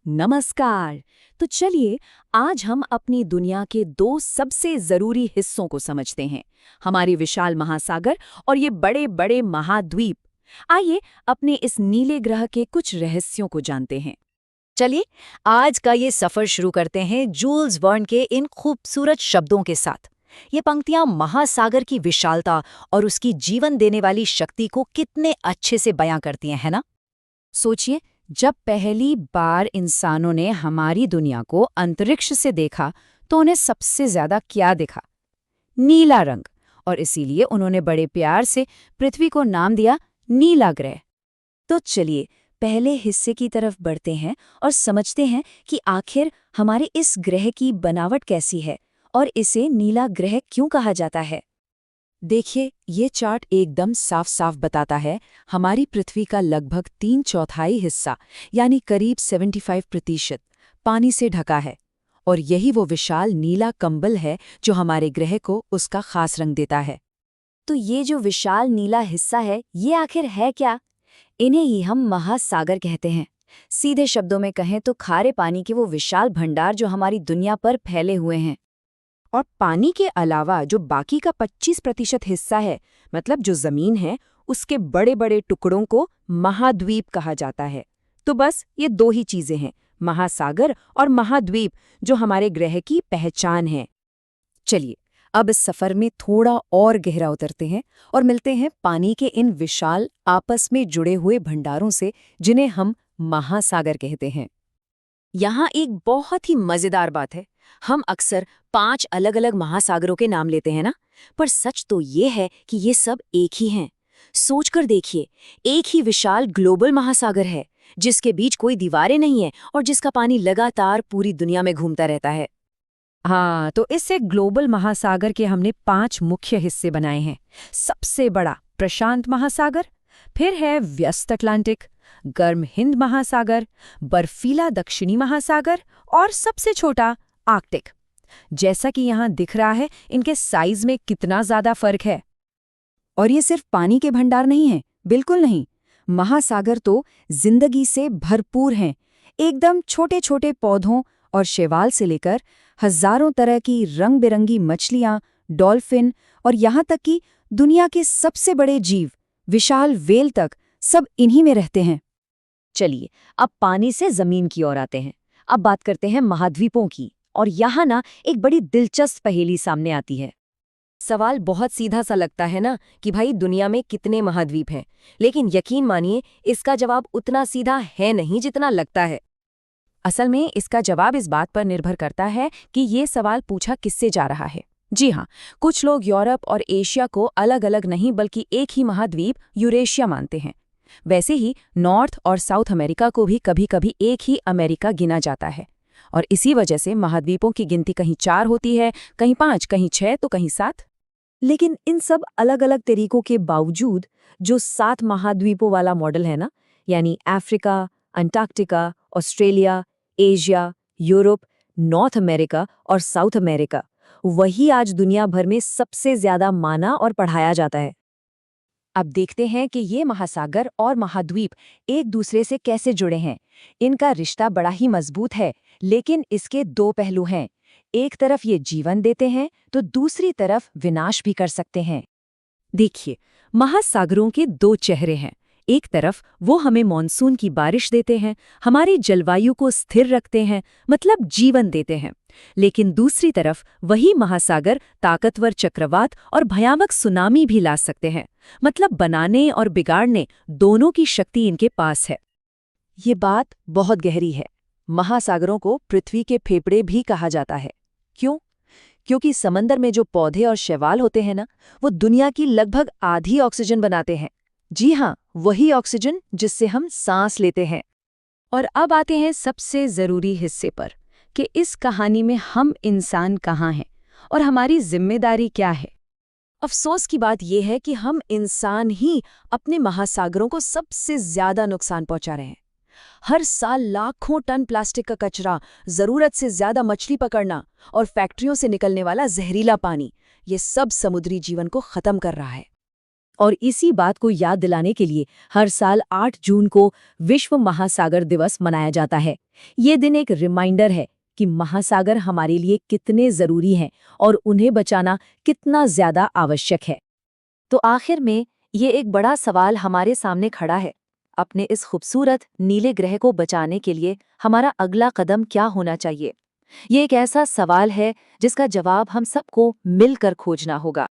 नमस्कार। तो चलिए आज हम अपनी दुनिया के दो सबसे जरूरी हिस्सों को समझते हैं, हमारे विशाल महासागर और ये बड़े बड़े महाद्वीप। आइए अपने इस नीले ग्रह के कुछ रहस्यों को जानते हैं। चलिए आज का ये सफर शुरू करते हैं जूल्स वर्न के इन खूबसूरत शब्दों के साथ। ये पंक्तियां महासागर की विशालता और उसकी जीवन देने वाली शक्ति को कितने अच्छे से बयां करती हैं, है ना? सोचिए, जब पहली बार इंसानों ने हमारी दुनिया को अंतरिक्ष से देखा तो उन्हें सबसे ज्यादा क्या दिखा? नीला रंग। और इसीलिए उन्होंने बड़े प्यार से पृथ्वी को नाम दिया नीला ग्रह। तो चलिए पहले हिस्से की तरफ बढ़ते हैं और समझते हैं कि आखिर हमारे इस ग्रह की बनावट कैसी है और इसे नीला ग्रह क्यों कहा जाता है। देखिए, ये चार्ट एकदम साफ साफ बताता है हमारी पृथ्वी का लगभग 3/4 हिस्सा यानी करीब 75% पानी से ढका है। और यही वो विशाल नीला कंबल है जो हमारे ग्रह को उसका खास रंग देता है। तो ये जो विशाल नीला हिस्सा है, ये आखिर है क्या? इन्हें ही हम महासागर कहते हैं। सीधे शब्दों में कहें तो खारे पानी के वो विशाल भंडार जो हमारी दुनिया पर फैले हुए हैं। और पानी के अलावा जो बाकी का 25% हिस्सा है, मतलब जो जमीन है, उसके बड़े बड़े टुकड़ों को महाद्वीप कहा जाता है। तो बस ये दो ही चीजें हैं, महासागर और महाद्वीप, जो हमारे ग्रह की पहचान है। चलिए अब इस सफर में थोड़ा और गहरा उतरते हैं और मिलते हैं पानी के इन विशाल आपस में जुड़े हुए भंडारों से, जिन्हें हम महासागर कहते हैं। यहाँ एक बहुत ही मजेदार बात है, हम अक्सर 5 अलग-अलग महासागरों के नाम लेते हैं ना, पर सच तो ये है कि ये सब एक ही हैं। सोचकर देखिए, एक ही विशाल ग्लोबल महासागर है जिसके बीच कोई दीवारें नहीं है और जिसका पानी लगातार पूरी दुनिया में घूमता रहता है। हाँ, तो इससे ग्लोबल महासागर के हमने 5 मुख्य हिस्से बनाए हैं। सबसे बड़ा प्रशांत महासागर, फिर है व्यस्त अटलांटिक, गर्म हिंद महासागर, बर्फीला दक्षिणी महासागर और सबसे छोटा आर्कटिक। जैसा कि यहाँ दिख रहा है, इनके साइज में कितना ज्यादा फर्क है। और ये सिर्फ पानी के भंडार नहीं है, बिल्कुल नहीं। महासागर तो जिंदगी से भरपूर हैं, एकदम छोटे छोटे पौधों और शैवाल से लेकर हजारों तरह की रंग बिरंगी मछलियां, डॉल्फिन और यहाँ तक कि दुनिया के सबसे बड़े जीव विशाल व्हेल तक सब इन्हीं में रहते हैं। चलिए अब पानी से जमीन की ओर आते हैं। अब बात करते हैं महाद्वीपों की। और यहाँ ना एक बड़ी दिलचस्प पहेली सामने आती है। सवाल बहुत सीधा सा लगता है ना कि भाई दुनिया में कितने महाद्वीप हैं, लेकिन यकीन मानिए इसका जवाब उतना सीधा है नहीं जितना लगता है। असल में इसका जवाब इस बात पर निर्भर करता है कि ये सवाल पूछा किससे जा रहा है। जी हाँ, कुछ लोग यूरोप और एशिया को अलग अलग नहीं बल्कि एक ही महाद्वीप यूरेशिया मानते हैं। वैसे ही नॉर्थ और साउथ अमेरिका को भी कभी कभी एक ही अमेरिका गिना जाता है। और इसी वजह से महाद्वीपों की गिनती कहीं 4 होती है, कहीं 5, कहीं 6 तो कहीं 7। लेकिन इन सब अलग अलग तरीकों के बावजूद जो 7 महाद्वीपों वाला मॉडल है ना, यानी Africa, Antarctica, Australia, Asia, Europe, north America और साउथ अमेरिका, वही आज दुनिया भर में सबसे ज्यादा माना और पढ़ाया जाता है। अब देखते हैं कि ये महासागर और महाद्वीप एक दूसरे से कैसे जुड़े हैं। इनका रिश्ता बड़ा ही मजबूत है, लेकिन इसके 2 पहलू हैं। एक तरफ ये जीवन देते हैं तो दूसरी तरफ विनाश भी कर सकते हैं। देखिए, महासागरों के 2 चेहरे हैं। एक तरफ वो हमें मॉनसून की बारिश देते हैं, हमारी जलवायु को स्थिर रखते हैं, मतलब जीवन देते हैं। लेकिन दूसरी तरफ वही महासागर ताकतवर चक्रवात और भयानक सुनामी भी ला सकते हैं, मतलब बनाने और बिगाड़ने दोनों की शक्ति इनके पास है। ये बात बहुत गहरी है। महासागरों को पृथ्वी के फेफड़े भी कहा जाता है। क्यों? क्योंकि समंदर में जो पौधे और शैवाल होते हैं ना, वो दुनिया की लगभग आधी ऑक्सीजन बनाते हैं। जी हाँ, वही ऑक्सीजन जिससे हम सांस लेते हैं। और अब आते हैं सबसे जरूरी हिस्से पर कि इस कहानी में हम इंसान कहाँ हैं और हमारी जिम्मेदारी क्या है। अफसोस की बात यह है कि हम इंसान ही अपने महासागरों को सबसे ज्यादा नुकसान पहुंचा रहे हैं। हर साल लाखों टन प्लास्टिक का कचरा, जरूरत से ज्यादा मछली पकड़ना और फैक्ट्रियों से निकलने वाला जहरीला पानी, ये सब समुद्री जीवन को खत्म कर रहा है। और इसी बात को याद दिलाने के लिए हर साल 8 जून को विश्व महासागर दिवस मनाया जाता है। ये दिन एक रिमाइंडर है कि महासागर हमारे लिए कितने जरूरी हैं और उन्हें बचाना कितना ज्यादा आवश्यक है। तो आखिर में ये एक बड़ा सवाल हमारे सामने खड़ा है। अपने इस खूबसूरत नीले ग्रह को बचाने के लिए हमारा अगला कदम क्या होना चाहिए? ये एक ऐसा सवाल है जिसका जवाब हम सबको मिलकर खोजना होगा।